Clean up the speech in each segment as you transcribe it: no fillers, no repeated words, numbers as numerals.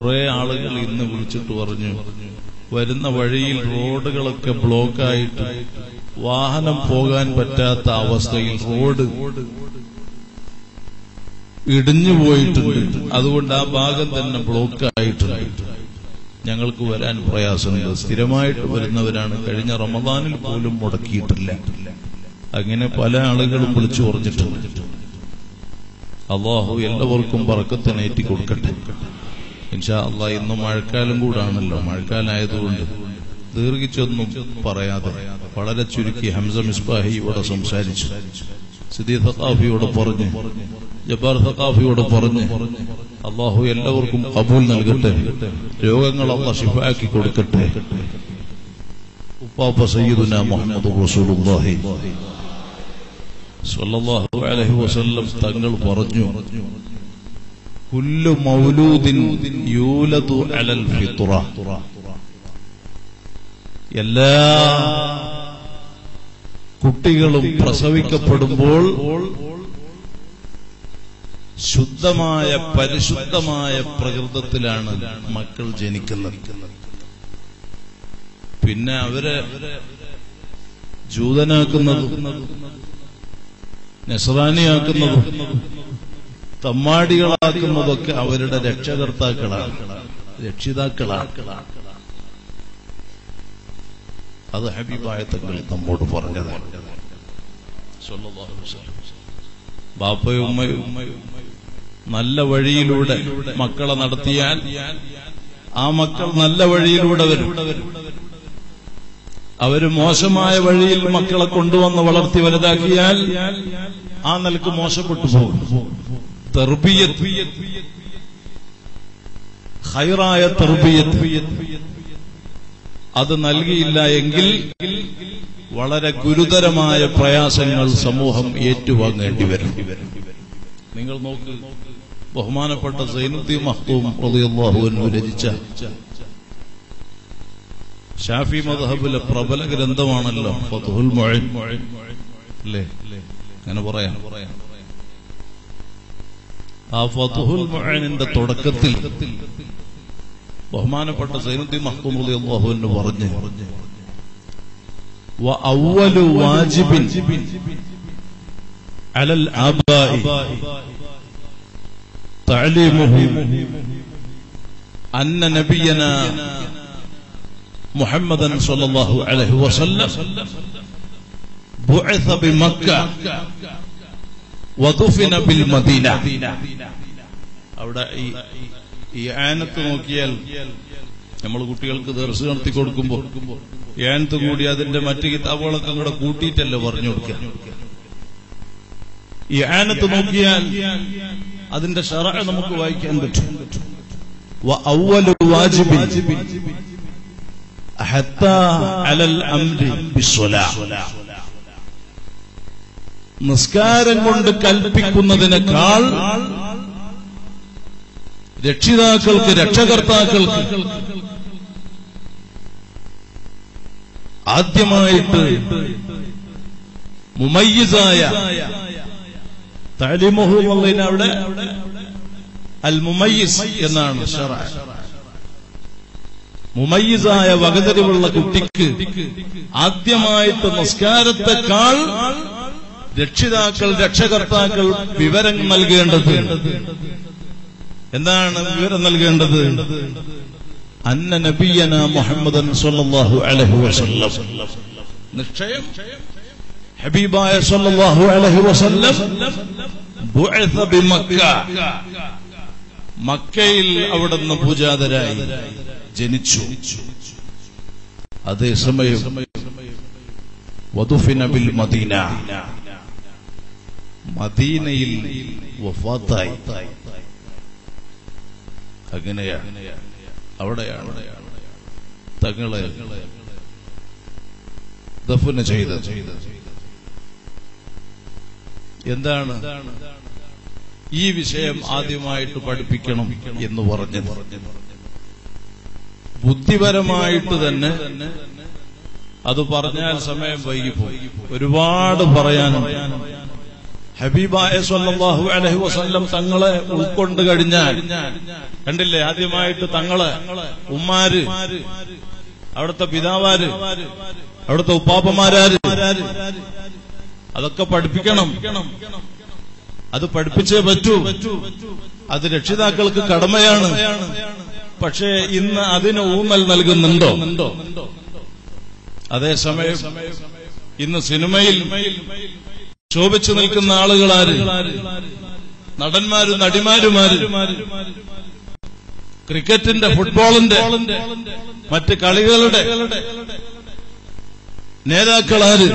കുറെ ആളുകൾ ഇന്ന് വിളിച്ചിട്ട് പറഞ്ഞു, വരുന്ന വഴിയിൽ റോഡുകളൊക്കെ ബ്ലോക്കായിട്ട് വാഹനം പോകാൻ പറ്റാത്ത അവസ്ഥയിൽ റോഡ് ഇടിഞ്ഞു പോയിട്ടുണ്ട്, അതുകൊണ്ട് ആ ഭാഗം തന്നെ ബ്ലോക്കായിട്ടുണ്ട്, ഞങ്ങൾക്ക് വരാൻ പ്രയാസമുണ്ട്. സ്ഥിരമായിട്ട് വരുന്നവരാണ്, കഴിഞ്ഞ റമദാനിൽ പോലും മുടക്കിയിട്ടില്ല. അങ്ങനെ പല ആളുകളും വിളിച്ചു പറഞ്ഞിട്ടുണ്ട്. അല്ലാഹു എല്ലാവർക്കും ബർക്കത്തിനേറ്റി കൊടുക്കട്ടെ. ഇൻഷാ അല്ലാഹ് ഇന്ന് മഴക്കാലം കൂടാണല്ലോ, മഴക്കാലമായതുകൊണ്ട് ദീർഘിച്ചൊന്നും പറയാതെ വളരെ ചുരുക്കി ഹംസ മിസ്ബാഹിയോട് സംസാരിച്ചു, സിദ്ദീഖ് സഖാഫിയോട് പറഞ്ഞു, ജബ്ബാർ സഖാഫിയോട് പറഞ്ഞു. അല്ലാഹു എല്ലാവർക്കും ഖബൂൽ നൽകട്ടെ, രോഗങ്ങൾ അല്ലാഹ് ശിഫാക്കി കൊടുക്കട്ടെ. ഉപ്പാപ്പ സയ്യിദുനാ മുഹമ്മദ് റസൂലുള്ളാഹി സ്വല്ലല്ലാഹു അലൈഹി വസല്ലം തങ്ങൾ പറഞ്ഞു, കുല്ലു മൗലൂദിൻ യൂലദു അലൽ ഫിത്ര, എല്ലാ കുട്ടികളും പ്രസവിക്കപ്പെടുമ്പോൾ ശുദ്ധമായ പരിശുദ്ധമായ പ്രകൃതത്തിലാണ് മക്കൾ ജനിക്കുന്നത്. പിന്നെ അവരെ ജൂതനാക്കുന്നതും നസ്രാനിയാക്കുന്നതും തമ്മാടികളാക്കുന്നതൊക്കെ അവരുടെ രക്ഷകർത്താക്കളാണ്, രക്ഷിതാക്കളാണ്. അത് ഹബീബായ തങ്ങൾ നമ്മോട് പറഞ്ഞതാണ്. ബാപ്പയും ഉമ്മയും നല്ല വഴിയിലൂടെ മക്കളെ നടത്തിയാൽ ആ മക്കൾ നല്ല വഴിയിലൂടെ വരും. അവര് മോശമായ വഴിയിൽ മക്കളെ കൊണ്ടുവന്ന് വളർത്തി വലുതാക്കിയാൽ ആ നിലക്ക് മോശപ്പെട്ടു പോകും. തർബിയത്ത്, ഖൈറായ തർബിയത്ത് അത് നൽകിയില്ല എങ്കിൽ വളരെ ഗുരുതരമായ പ്രയാസങ്ങൾ സമൂഹം ഏറ്റുവാങ്ങേണ്ടി വരും. നിങ്ങൾ നോക്ക്, ബഹുമാനപ്പെട്ട സൈനുദ്ദീൻ മഖ്ദൂം റളിയല്ലാഹു അൻഹു രചിച്ച ഷാഫി മദ്ഹബിലെ പ്രബല ഗ്രന്ഥമാണല്ലോ ഫത്ഹുൽ മുഈൻ, അല്ലേ? അങ്ങനെ പറയാം. ആ ഫത്ഹുൽ മുഈനിന്റെ തുടക്കത്തിൽ ബഹുമാനപ്പെട്ട സൈനുദ്ദീൻ മഖ്ദൂം റളിയല്ലാഹു അൻഹു പറഞ്ഞു, വഅവ്വലു വാജിബിൻ അലൽ ആബാഇ തഅലീമുഹു അന്ന നബിയനാ മുഹമ്മദൻ സ്വല്ലല്ലാഹു അലൈഹി വസല്ലം ബുഇസ ബിമക്ക വദുഫിന ബിൽ മദീന. അവിടെ ഈ ആനത്ത് നോക്കിയാൽ നമ്മൾ കുട്ടികൾക്ക് ദർസ് നടത്തി കൊടുക്കുമ്പോൾ ആനത്ത് കൂടി അതിന്റെ മറ്റു കിതാബുകളൊക്കെ കൂടെ കൂട്ടിയിട്ടല്ലേ പറഞ്ഞു കൊടുക്കുക. ഈ ആനത്ത് നോക്കിയാൽ അതിന്റെ ശറഅ നമുക്ക് വായിക്കാൻ പറ്റും. വഅവ്വലു വാജിബിൻ ഹത്താ അലൽ അംരി ബിസ്സലാഹ്, നിസ്കാരം കൊണ്ട് കൽപ്പിക്കുന്നതിനേക്കാൾ രക്ഷിതാക്കൾക്ക്, രക്ഷകർത്താക്കൾക്ക് ആദ്യമായിട്ട് മുമയ്യിസായ തഅലീമുഹു അവിടെ അൽ മുമയ്യിസ് എന്നാണ് ശറഅ. മുമയ്യിസായ വകതിരിവുള്ള കുട്ടിക്ക് ആദ്യമായിട്ട് നിസ്കാരത്തെക്കാൾ രക്ഷിതാക്കൾ, രക്ഷകർത്താക്കൾ വിവരം നൽകേണ്ടത് എന്താണ്? വിവരം നൽകേണ്ടത് അന്ന നബിയനാ മുഹമ്മദൻ സ്വല്ലല്ലാഹു അലൈഹി വസല്ലം, നിശ്ചയം ഹബീബായ സ്വല്ലല്ലാഹു അലൈഹി വസല്ലം ബുഇസ ബിമക്ക, മക്കയിൽ അവിടുന്ന് പൂജാതരായി ജനിച്ചു. അതേസമയം വദുഫിന ബിൽ മദീന, മദീനയിൽ വഫാത്തായി. അങ്ങനെയാണ്, അവിടെയാണ് തങ്ങളെ ദഫന ചെയ്തത്. എന്താണ് ഈ വിഷയം ആദ്യമായിട്ട് പഠിപ്പിക്കണം എന്ന് പറഞ്ഞത്? ബുദ്ധിപരമായിട്ട് തന്നെ അത് പറഞ്ഞാൽ സമയം വൈകിപ്പോയി, ഒരുപാട് പറയാനുണ്ട്. ഹബീബായ സ്വല്ലല്ലാഹു അലൈഹി വസല്ലം തങ്ങളെ ഉൾക്കൊണ്ട് കഴിഞ്ഞാൽ കണ്ടില്ലേ, ആദ്യമായിട്ട് തങ്ങളെ ഉമ്മാര്, അവിടുത്തെ പിതാവാര്, അവിടുത്തെ ഉപ്പാപ്പമാരാര്, അതൊക്കെ പഠിപ്പിക്കണം. അത് പഠിപ്പിച്ചേ പറ്റൂ. അത് രക്ഷിതാക്കൾക്ക് കടമയാണ്. പക്ഷേ ഇന്ന് അതിന് ഊന്നൽ നൽകുന്നുണ്ടോ? അതേസമയം ഇന്ന് സിനിമയിൽ ശോഭിച്ചു നിൽക്കുന്ന ആളുകളാര്? നടന്മാരും നടിമാരുമാര്, ക്രിക്കറ്റിന്റെ, ഫുട്ബോളിന്റെ, മറ്റ് കളികളുടെ നേതാക്കളാര്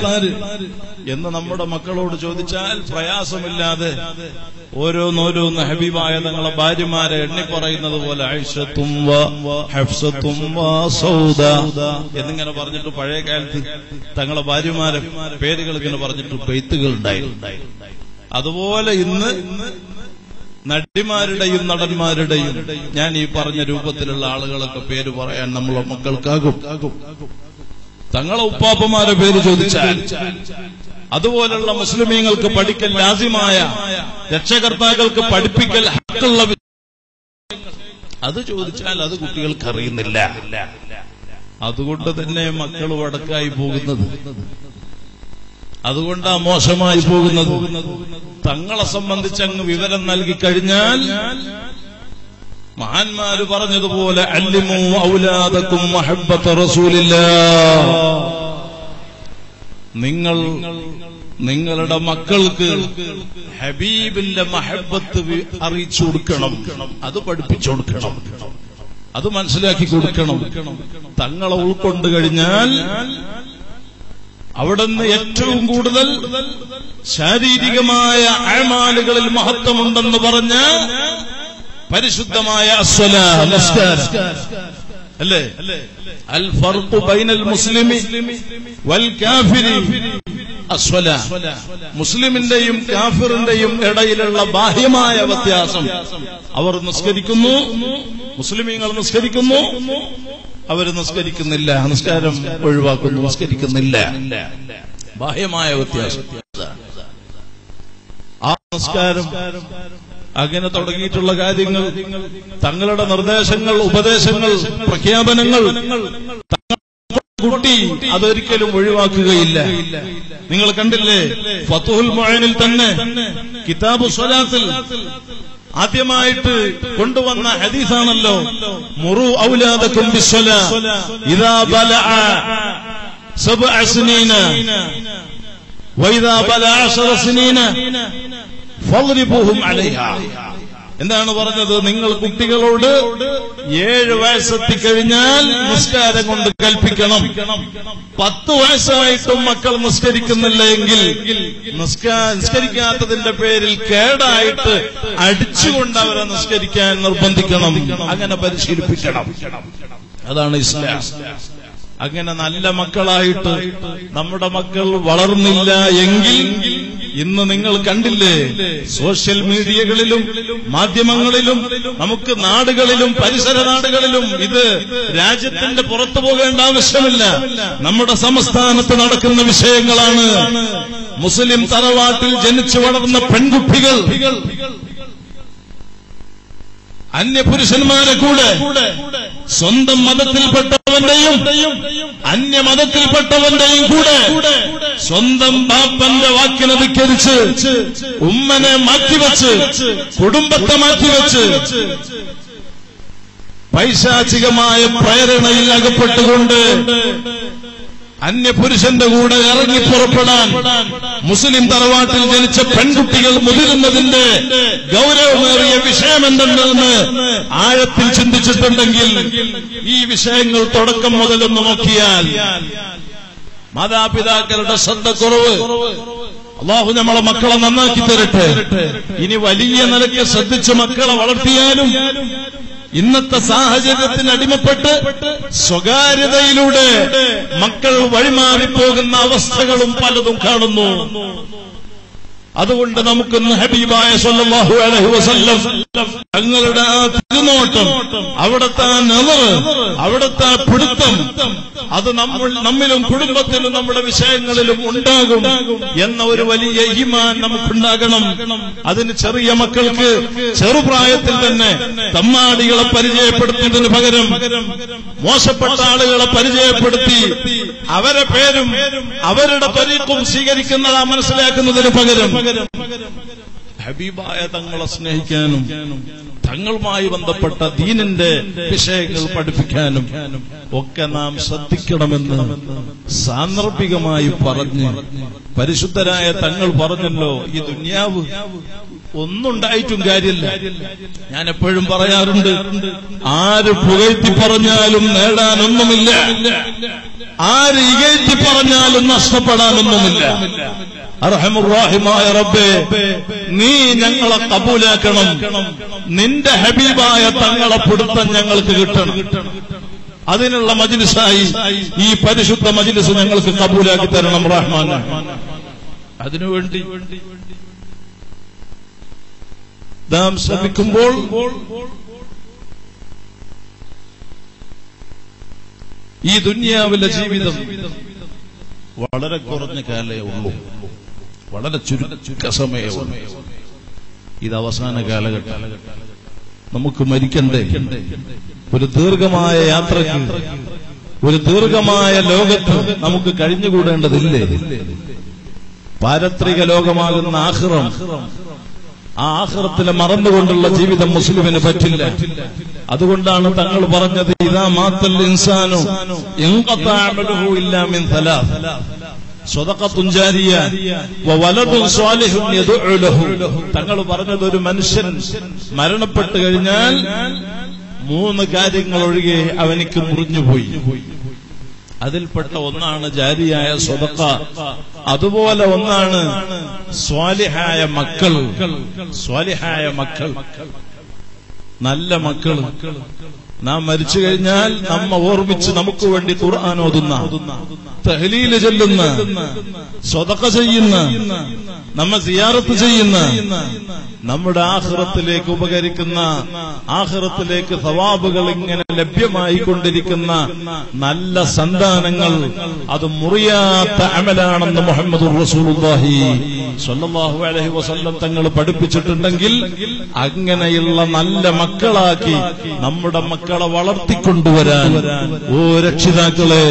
എന്ന് നമ്മുടെ മക്കളോട് ചോദിച്ചാൽ പ്രയാസമില്ലാതെ ഓരോന്നോരോന്ന് ഹബീബായ തങ്ങളെ ഭാര്യമാരെ എണ്ണിപ്പറയുന്നത് പോലെ ഐഷത്തും ഹഫ്സത്തും സൗദ എന്നിങ്ങനെ പറഞ്ഞിട്ട് പഴയ കാലത്ത് തങ്ങളെ ഭാര്യമാരെ പേരുകൾ ഇങ്ങനെ പറഞ്ഞിട്ട് ബൈത്തുകൾ ഉണ്ടായിരുന്നു. അതുപോലെ ഇന്ന് നടിമാരുടെയും നടന്മാരുടെയും ഞാൻ ഈ പറഞ്ഞ രൂപത്തിലുള്ള ആളുകളൊക്കെ പേര് പറയാൻ നമ്മളെ മക്കൾക്കാകും. തങ്ങളെ ഉപ്പാപ്പമാരെ പേര് ചോദിച്ചാൽ, അതുപോലുള്ള മുസ്ലിമീങ്ങൾക്ക് പഠിക്കൽ ലാസിമായ, രക്ഷകർത്താക്കൾക്ക് പഠിപ്പിക്കൽ ഹക്കുള്ള അത് ചോദിച്ചാൽ അത് കുട്ടികൾക്ക് അറിയുന്നില്ല. അതുകൊണ്ട് തന്നെ മക്കൾ വടക്കായി പോകുന്നത്, അതുകൊണ്ടാ മോശമായി പോകുന്നത്. തങ്ങളെ സംബന്ധിച്ച് അങ്ങ് വിവരം നൽകി കഴിഞ്ഞാൽ മഹാന്മാര് പറഞ്ഞതുപോലെ അല്ലിമു ഔലാദക്കും മഹബ്ബത റസൂലില്ലാഹ്, നിങ്ങൾ നിങ്ങളുടെ മക്കൾക്ക് ഹബീബിന്റെ മഹബ്ബത്ത് അറിയിച്ചു കൊടുക്കണം, അത് പഠിപ്പിച്ചു കൊടുക്കണം, അത് മനസ്സിലാക്കി കൊടുക്കണം. തങ്ങളെ ഉൾക്കൊണ്ട് കഴിഞ്ഞാൽ അവിടുന്ന് ഏറ്റവും കൂടുതൽ ശാരീരികമായ അഅ്മാലുകളിൽ മഹത്വമുണ്ടെന്ന് പറഞ്ഞ പരിശുദ്ധമായ നമസ്കാരം അല്ലേ? അൽ ഫർഖു ബൈനൽ മുസ്ലിമി വൽ കാഫിരി അസ്വലാ, മുസ്ലിമിന്റെയും കാഫിറിന്റെയും ഇടയിലുള്ള ബാഹ്യമായ വ്യത്യാസം. അവർ നിസ്കരിക്കുന്നു, മുസ്ലിമീങ്ങൾ നിസ്കരിക്കുന്നു, അവർ നിസ്കരിക്കുന്നില്ല, നിസ്കാരം ഒഴിവാക്കുന്നു, നിസ്കരിക്കുന്നില്ല. ബാഹ്യമായ വ്യത്യാസം. ആ നിസ്കാരം അങ്ങനെ തുടങ്ങിയിട്ടുള്ള കാര്യങ്ങൾ, തങ്ങളുടെ നിർദ്ദേശങ്ങൾ, ഉപദേശങ്ങൾ, പ്രഖ്യാപനങ്ങൾ കുട്ടി അതൊരിക്കലും ഒഴിവാക്കുകയില്ല. നിങ്ങൾ കണ്ടില്ലേ, ഫതുഹുൽ മുഈനിൽ തന്നെ കിതാബു സ്വലാത്തിൽ ആദ്യമായിട്ട് കൊണ്ടുവന്ന ഹദീസാണല്ലോ, മുറു ഔലാദക്കും ബിസ്സലാ ഇദാ ബലഅ സബ്അ സിനീന വഇദാ ബലഅ 10 സിനീന ഫദ്രിബൂഹും അലൈഹാ. എന്താണ് പറഞ്ഞത്? നിങ്ങൾ കുട്ടികളോട് 7 വയസ്സെത്തിക്കഴിഞ്ഞാൽ നിസ്കാരം കൊണ്ട് കൽപ്പിക്കണം. 10 വയസ്സായിട്ടും മക്കൾ നിസ്കരിക്കുന്നില്ല എങ്കിൽ നിസ്കരിക്കാത്തതിന്റെ പേരിൽ കേടായിട്ട് അടിച്ചുകൊണ്ട് അവരെ നിസ്കരിക്കാൻ നിർബന്ധിക്കണം. അങ്ങനെ പരിശീലിപ്പിക്കണം. അതാണ് ഇസ്ലാം. അങ്ങനെ നല്ല മക്കളായിട്ട് നമ്മുടെ മക്കൾ വളർന്നില്ല എങ്കിൽ ഇന്ന് നിങ്ങൾ കണ്ടില്ലേ, സോഷ്യൽ മീഡിയകളിലും മാധ്യമങ്ങളിലും നമുക്ക് നാടുകളിലും പരിസര നാടുകളിലും, ഇത് രാജ്യത്തിന്റെ പുറത്തു പോകേണ്ട ആവശ്യമില്ല, നമ്മുടെ സംസ്ഥാനത്ത് നടക്കുന്ന വിഷയങ്ങളാണ്. മുസ്ലിം തറവാട്ടിൽ ജനിച്ചു വളർന്ന പെൺകുട്ടികൾ അന്യപുരുഷന്മാരെ കൂടെ സ്വന്തം മതത്തിൽപ്പെട്ടവന്റെയും അന്യമതത്തിൽപ്പെട്ടവന്റെയും കൂടെ സ്വന്തം ബാപ്പന്റെ വാക്കിനെ ധിക്കരിച്ച്, ഉമ്മനെ മാറ്റിവെച്ച്, കുടുംബത്തെ മാറ്റിവെച്ച്, പൈശാചികമായ പ്രേരണയിൽ അകപ്പെട്ടുകൊണ്ട് അന്യപുരുഷന്റെ കൂടെ ഇറങ്ങി പുറപ്പെടാൻ മുസ്ലിം തറവാട്ടിൽ ജനിച്ച പെൺകുട്ടികൾ മുതിരുന്നതിന്റെ ഗൗരവമേറിയ വിഷയം എന്തെന്ന് ആഴത്തിൽ ചിന്തിച്ചിട്ടുണ്ടെങ്കിൽ ഈ വിഷയങ്ങൾ തുടക്കം മുതലൊന്ന് നോക്കിയാൽ മാതാപിതാക്കളുടെ ശ്രദ്ധക്കുറവ്. അള്ളാഹു നമ്മളെ മക്കളെ നന്നാക്കി തരട്ടെ. ഇനി വലിയ നിലയ്ക്ക് ശ്രദ്ധിച്ച് മക്കളെ വളർത്തിയാലും ഇന്നത്തെ സാഹചര്യത്തിന് അടിമപ്പെട്ട് സ്വകാര്യതയിലൂടെ മക്കൾ വഴിമാറിപ്പോകുന്ന അവസ്ഥകളും പലതും കാണുന്നു. അതുകൊണ്ട് നമുക്കൊന്ന് ഹബീബായ സല്ലല്ലാഹു അലൈഹി വസല്ലം തങ്ങളുടെ ആ തിരുനോട്ടം, അവിടുത്തെ നദർ, അവിടുത്തെ പിടുത്തം, അത് നമ്മിലും കുടുംബത്തിലും നമ്മുടെ വിഷയങ്ങളിലും ഉണ്ടാകും എന്ന ഒരു വലിയ ഈമാൻ നമുക്കുണ്ടാകണം. അതിന് ചെറിയ മക്കൾക്ക് ചെറുപ്രായത്തിൽ തന്നെ തമ്മാടികളെ പരിചയപ്പെടുത്തുന്നതിന് പകരം മോശപ്പെട്ട ആളുകളെ പരിചയപ്പെടുത്തി അവരെ പേരും അവരുടെ ത്വരീഖും സ്വീകരിക്കുന്നതാ മനസ്സിലാക്കുന്നതിന് പകരം ഹബീബായ തങ്ങളെ സ്നേഹിക്കാനും തങ്ങളുമായി ബന്ധപ്പെട്ട ദീനിന്റെ വിഷയങ്ങൾ പഠിപ്പിക്കാനും ഒക്കെ നാം ശ്രദ്ധിക്കണമെന്ന് സാന്ദർഭികമായി പറഞ്ഞ് പരിശുദ്ധരായ തങ്ങൾ പറഞ്ഞല്ലോ, ഈ ദുനിയാവ് ഒന്നുണ്ടായിട്ടും കാര്യമില്ല. ഞാൻ എപ്പോഴും പറയാറുണ്ട്, ആര് പുകഴ്ത്തി പറഞ്ഞാലും നേടാനൊന്നുമില്ല, ആര് ഇകഴ്ത്തി പറഞ്ഞാലും നഷ്ടപ്പെടാനൊന്നുമില്ല. അർഹമുർറാഹിമായ റബ്ബേ, നീ ഞങ്ങളെ കബൂലാക്കണം, നിന്റെ ഹബീബായ തങ്ങളെ പിടുത്തം ഞങ്ങൾക്ക് കിട്ടണം. അതിനുള്ള മജ്ലിസായി ഈ പരിശുദ്ധ മജ്ലിസ് ഞങ്ങൾക്ക് കബൂലാക്കി തരണം റഹ്മാൻ. അതിനുവേണ്ടി നാം ശ്രമിക്കുമ്പോൾ ഈ ദുനിയാവിലെ ജീവിതം വളരെ കുറഞ്ഞ കാലേ ഉള്ളൂ, വളരെ ചുരുക്ക സമയമുള്ളൂ. ഇത് അവസാന കാലഘട്ടം. നമുക്ക് മരിക്കണ്ടേ? ഒരു ദീർഘമായ യാത്രയ്ക്ക്, ഒരു ദീർഘമായ ലോകത്ത് നമുക്ക് കഴിഞ്ഞുകൂടേണ്ടതില്ലേ? പാരത്രിക ലോകമാകുന്ന ആഖിറം, ആ ആഖിറത്തിലെ മറന്നുകൊണ്ടുള്ള ജീവിതം മുസ്ലിമിന് പറ്റില്ല. അതുകൊണ്ടാണ് തങ്ങൾ പറഞ്ഞത്, ഇദാ മാത്തൽ ഇൻസാനു ഇൻഖതാ അമലുഹു ഇല്ലാ മിൻ സലാസ് സ്വദഖത്തുൻ ജാരിയ വവലദുൻ സ്വാലിഹുൻ യദ്ഉ ലഹു. തങ്ങൾ പറഞ്ഞത്, ഒരു മനുഷ്യൻ മരണപ്പെട്ടു കഴിഞ്ഞാൽ 3 കാര്യങ്ങൾ ഒഴികെ അവനിക്ക് മുറിഞ്ഞുപോയി. അതിൽപ്പെട്ട ഒന്നാണ് ജാരിയായ സ്വദഖ, അതുപോലെ ഒന്നാണ് സ്വാലിഹായ മക്കൾ. സ്വാലിഹായ മക്കൾ, നല്ല മക്കൾ. നാം മരിച്ചു കഴിഞ്ഞാൽ നമ്മ ഓർമ്മിച്ച് നമുക്ക് വേണ്ടി ഖുർആൻ ഓതുന്ന, തഹ്ലീൽ ചൊല്ലുന്ന, സ്വദഖ ചെയ്യുന്ന, നമ്മെ സിയാറത്ത് ചെയ്യുന്ന, നമ്മുടെ ആഖിറത്തിലേക്ക് ഉപകരിക്കുന്ന, ആഖിറത്തിലേക്ക് സവാബുകൾ ഇങ്ങനെ ലഭ്യമായി കൊണ്ടിരിക്കുന്ന നല്ല സന്താനങ്ങൾ, അത് മുറിയാത്ത അമലാണെന്ന് മുഹമ്മദുർ റസൂലുള്ളാഹി സ്വല്ലല്ലാഹു അലൈഹി വസല്ലം തങ്ങൾ പഠിപ്പിച്ചിട്ടുണ്ടെങ്കിൽ, അങ്ങനെയുള്ള നല്ല മക്കളാക്കി നമ്മുടെ മക്കളെ വളർത്തിക്കൊണ്ടുവരാൻ, ഓ രക്ഷിതാക്കളെ,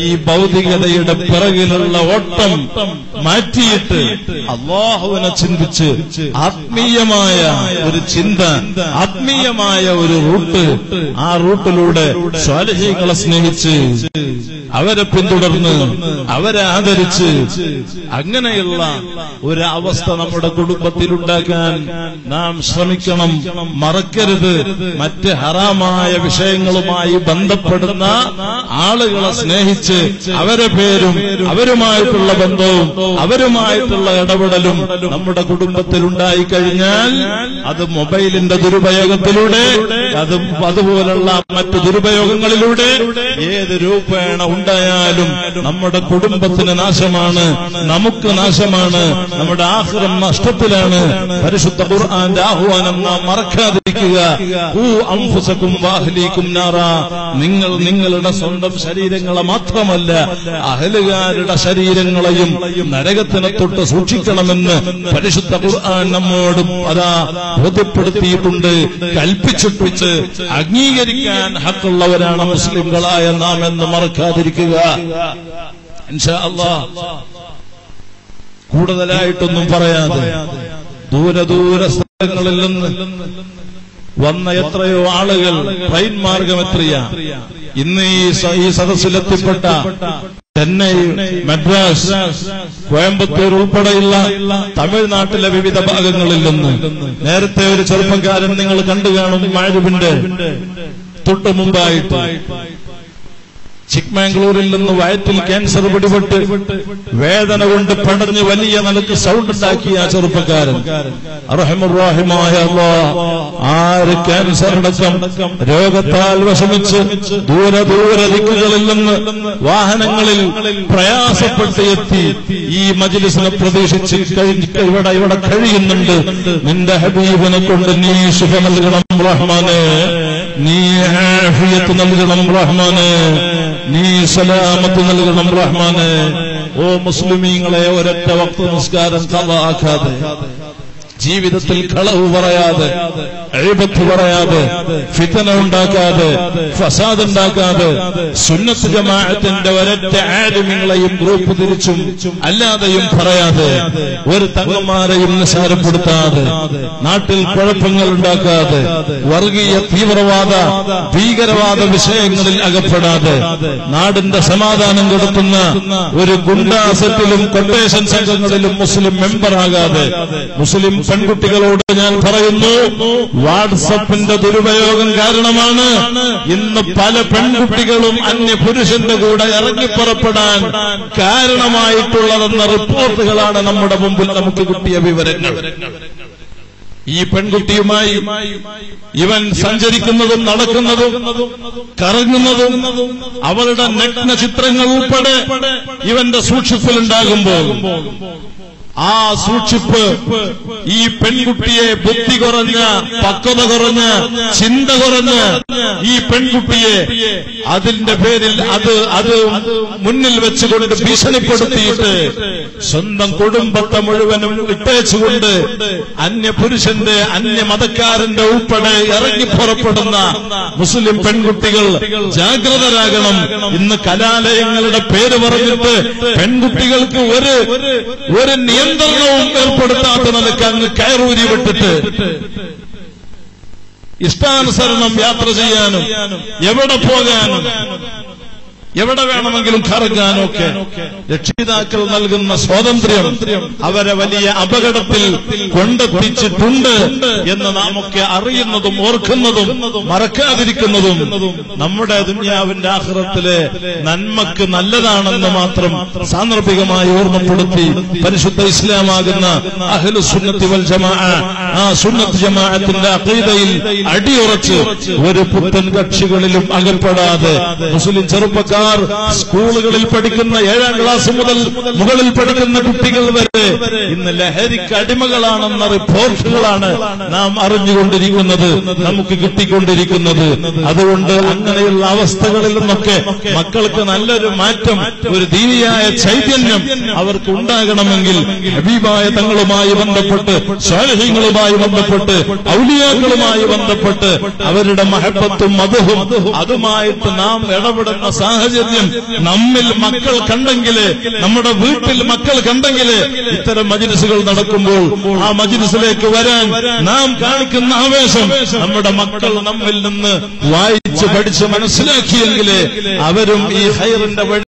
ഈ ഭൗതികതയുടെ പിറകിലുള്ള ഓട്ടം മാറ്റിയിട്ട് അല്ലാഹുവിനെ ചിന്തിച്ച് ആത്മീയമായ ഒരു ചിന്ത, ആത്മീയമായ ഒരു റൂട്ട്, ആ റൂട്ടിലൂടെ സ്വാലിഹീങ്ങളെ സ്നേഹിച്ച് അവരെ പിന്തുടർന്ന് അവരെ ആദരിച്ച് അങ്ങനെയുള്ള ഒരു അവസ്ഥ നമ്മുടെ കുടുംബത്തിലുണ്ടാക്കാൻ നാം ശ്രമിക്കണം. മറക്കരുത്, മറ്റ് ഹറാമായ വിഷയങ്ങളുമായി ബന്ധപ്പെടുന്ന ആളുകളെ സ്നേഹിച്ച് അവരെ പേരും അവരുമായിട്ടുള്ള ബന്ധവും അവരുമായിട്ടുള്ള ഇടപെടലും നമ്മുടെ കുടുംബത്തിലുണ്ടായി കഴിഞ്ഞാൽ, അത് മൊബൈലിന്റെ ദുരുപയോഗത്തിലൂടെ, അതുപോലുള്ള മറ്റു ദുരുപയോഗങ്ങളിലൂടെ ഏത് രൂപേണ ഉണ്ടായാലും നമ്മുടെ കുടുംബത്തിന് നാശമാണ്, നമുക്ക് നാശമാണ്, നമ്മുടെ ആഖിറം നഷ്ടത്തിലാണ്. പരിശുദ്ധ ഖുർആന്റെ ആഹ്വാനം നാം മറക്കാതിരിക്കുക. ഖൂ അൻഫുസകും വഅഹ്ലീകും നാറാ. നിങ്ങൾ നിങ്ങളുടെ സ്വന്തം ശരീരങ്ങളെ മാത്രമല്ല, അഹലുകാരുടെ ശരീരങ്ങളെയും നരകത്തിനെ തൊട്ട് സൂക്ഷിക്കണമെന്ന് പരിശുദ്ധ ഖുർആൻ നമ്മോട് അതാ ബോധ്യപ്പെടുത്തിയിട്ടുണ്ട്, കൽപ്പിച്ചിട്ടുണ്ട്. അംഗീകരിക്കാൻ ഹക്കുള്ളവരാണ് മുസ്ലിംകളായ നാം എന്ന് മറക്കാതിരിക്കുക. ഇൻഷാ അല്ലാഹ് കൂടുതലായിട്ടൊന്നും പറയാതെ ദൂര സ്ഥലങ്ങളിൽ നിന്ന് വന്ന എത്രയോ ആളുകൾ, ട്രെയിൻ മാർഗം എത്രയാ ഇന്ന് ഈ സദസ്സിലെത്തിപ്പെട്ട ചെന്നൈ, മദ്രാസ്, കോയമ്പത്തൂർ ഉൾപ്പെടെയുള്ള തമിഴ്നാട്ടിലെ വിവിധ ഭാഗങ്ങളിൽ നിന്ന്. നേരത്തെ ഒരു ചെറുപ്പക്കാരൻ നിങ്ങൾ കണ്ടു കാണും, മഅ്രിബിന്റെ തൊട്ടു മുമ്പായിട്ട് ചിക്മംഗ്ലൂരിൽ നിന്ന് വയറ്റിൽ ക്യാൻസർ പിടിപെട്ട് വേദന കൊണ്ട് പടഞ്ഞ് വലിയ നിലക്ക് സൗണ്ട് ഉണ്ടാക്കിയ ആ ചെറുപ്പക്കാരൻ അർഹമുർറഹീമായ അല്ലാഹ് ആര് ക്യാൻസർ അടക്കം രോഗത്താൽ വിഷമിച്ച് ദൂരെ ദിക്കുകളിൽ നിന്ന് വാഹനങ്ങളിൽ പ്രയാസപ്പെട്ട് എത്തി ഈ മജ്ലിസിനെ പ്രതീക്ഷിച്ച് ഇവിടെ കഴിയുന്നുണ്ട്. നിന്റെ ഹബീബിനെ കൊണ്ട് നീ ശുഭ നൽകണം റഹ്മാനെ, നീ ആഫിയത്ത് നൽകണം റഹ്മാനെ, നീ സലാമത്ത് നൽകണം റഹ്മാനെ. ഓ മുസ്ലിമീങ്ങളെ, ഒരൊറ്റ വഖ്ത് നിസ്കാരം ഖളാ ആക്കാതെ, ജീവിതത്തിൽ കളവ് പറയാതെ, അഴിബത്ത് പറയാതെ, ഫിതന ഉണ്ടാക്കാതെ, ഫസാദ് ഉണ്ടാക്കാതെ, സുന്നത്ത് ജമാഅത്തിന്റെ ഒരൊറ്റ ആലിമീങ്ങളെയും ഗ്രൂപ്പ് തിരിച്ചും അല്ലാതെയും പറയാതെ, ഒരു തങ്ങന്മാരെയും നിസാരപ്പെടുത്താതെ, നാട്ടിൽ കുഴപ്പങ്ങൾ ഉണ്ടാക്കാതെ, വർഗീയ തീവ്രവാദ ഭീകരവാദ വിഷയങ്ങളിൽ അകപ്പെടാതെ, നാടിന്റെ സമാധാനം കെടുത്തുന്ന ഒരു ഗുണ്ടാസത്തിലും കൊട്ടേഷൻ സംഘങ്ങളിലും മുസ്ലിം മെമ്പറാകാതെ, മുസ്ലിം പെൺകുട്ടികളോട് ഞാൻ പറയുന്നു, വാട്സപ്പിന്റെ ദുരുപയോഗം കാരണമാണ് ഇന്ന് പല പെൺകുട്ടികളും അന്യപുരുഷന്റെ കൂടെ ഇറങ്ങിപ്പുറപ്പെടാൻ കാരണമായിട്ടുള്ളതെന്ന റിപ്പോർട്ടുകളാണ് നമ്മുടെ മുമ്പിൽ നമുക്ക് കിട്ടിയ വിവരങ്ങൾ. ഈ പെൺകുട്ടിയുമായി ഇവൻ സഞ്ചരിക്കുന്നതും നടക്കുന്നതും കറങ്ങുന്നതും അവളുടെ നഗ്ന ചിത്രങ്ങൾ ഉൾപ്പെടെ ഇവന്റെ സൂക്ഷിപ്പിലുണ്ടാകുമ്പോൾ ആ സൂക്ഷിപ്പ് ഈ പെൺകുട്ടിയെ ബുദ്ധി കുറഞ്ഞ, പക്വത കുറഞ്ഞ, ചിന്ത കുറഞ്ഞ ഈ പെൺകുട്ടിയെ അതിന്റെ പേരിൽ അത് മുന്നിൽ വെച്ചുകൊണ്ട് ഭീഷണിപ്പെടുത്തിയിട്ട് സ്വന്തം കുടുംബത്തെ മുഴുവനും ഇട്ടേച്ചുകൊണ്ട് അന്യപുരുഷന്റെ അന്യമതക്കാരന്റെ ഉൾപ്പെടെ ഇറങ്ങിപ്പുറപ്പെടുന്ന മുസ്ലിം പെൺകുട്ടികൾ ജാഗ്രതരാകണം. ഇന്ന് കലാലയങ്ങളുടെ പേര് പറഞ്ഞിട്ട് പെൺകുട്ടികൾക്ക് ഒരു നിയന്ത്രണവും ഏർപ്പെടുത്താത്ത നിലക്ക് അങ്ങ് കയറൂരി വിട്ടിട്ട് ഇഷ്ടാനുസരണം യാത്ര ചെയ്യാനും എവിടെ പോകാനും എവിടെ വേണമെങ്കിലും കറങ്ങാനൊക്കെ രക്ഷിതാക്കൾ നൽകുന്ന സ്വാതന്ത്ര്യം അവരെ വലിയ അപകടത്തിൽ കൊണ്ടെത്തിച്ചിട്ടുണ്ട് എന്ന് നാമൊക്കെ അറിയുന്നതും ഓർക്കുന്നതും മറക്കാതിരിക്കുന്നതും നമ്മുടെ ദുനിയാവിന്റെ ആഖിറത്തിലെ നന്മക്ക് നല്ലതാണെന്ന് മാത്രം സാന്ദർഭികമായി ഓർമ്മപ്പെടുത്തി പരിശുദ്ധ ഇസ്ലാമാകുന്ന അഹ്ലു സുന്നത്തി വൽ ജമാഅ, ആ സുന്നത്ത് ജമാഅത്തിന്റെ അഖീദയിൽ അടിയുറച്ച് ഒരു പുത്തൻ കക്ഷികളിലും അകപ്പെടാതെ മുസ്ലിം ചെറുപ്പക്കാർ സ്കൂളുകളിൽ പഠിക്കുന്ന 7ാം ക്ലാസ് മുതൽ മുകളിൽ പഠിക്കുന്ന കുട്ടികൾ വരെ ഇന്ന് ലഹരിക്ക് അടിമകളാണെന്ന റിപ്പോർട്ടുകളാണ് നാം അറിഞ്ഞുകൊണ്ടിരിക്കുന്നത്, നമുക്ക് കിട്ടിക്കൊണ്ടിരിക്കുന്നത്. അതുകൊണ്ട് അങ്ങനെയുള്ള അവസ്ഥകളിൽ നിന്നൊക്കെ മക്കൾക്ക് നല്ലൊരു മാറ്റം, ഒരു ദീനിയായ ചൈതന്യം അവർക്ക് ഉണ്ടാകണമെങ്കിൽ ഹബീബായ തങ്ങളുമായി ബന്ധപ്പെട്ട്, സ്വാലിഹീങ്ങളുമായി ബന്ധപ്പെട്ട്, ഔലിയാക്കളുമായി ബന്ധപ്പെട്ട് അവരുടെ മഹബത്തും മദഹും അതുമായിട്ട് നാം ഇടപെടുന്ന സാഹചര്യം നമ്മിൽ മക്കൾ കണ്ടെങ്കില്, നമ്മുടെ വീട്ടിൽ മക്കൾ കണ്ടെങ്കില് ഇത്തരം മജ്ലിസുകൾ നടക്കുമ്പോൾ ആ മജ്ലിസിലേക്ക് വരാൻ നാം കാണിക്കുന്ന ആവേശം നമ്മുടെ മക്കൾ നമ്മിൽ നിന്ന് വായിച്ച് പഠിച്ച് മനസ്സിലാക്കിയെങ്കില് അവരും ഈ ഖൈറിന്റെ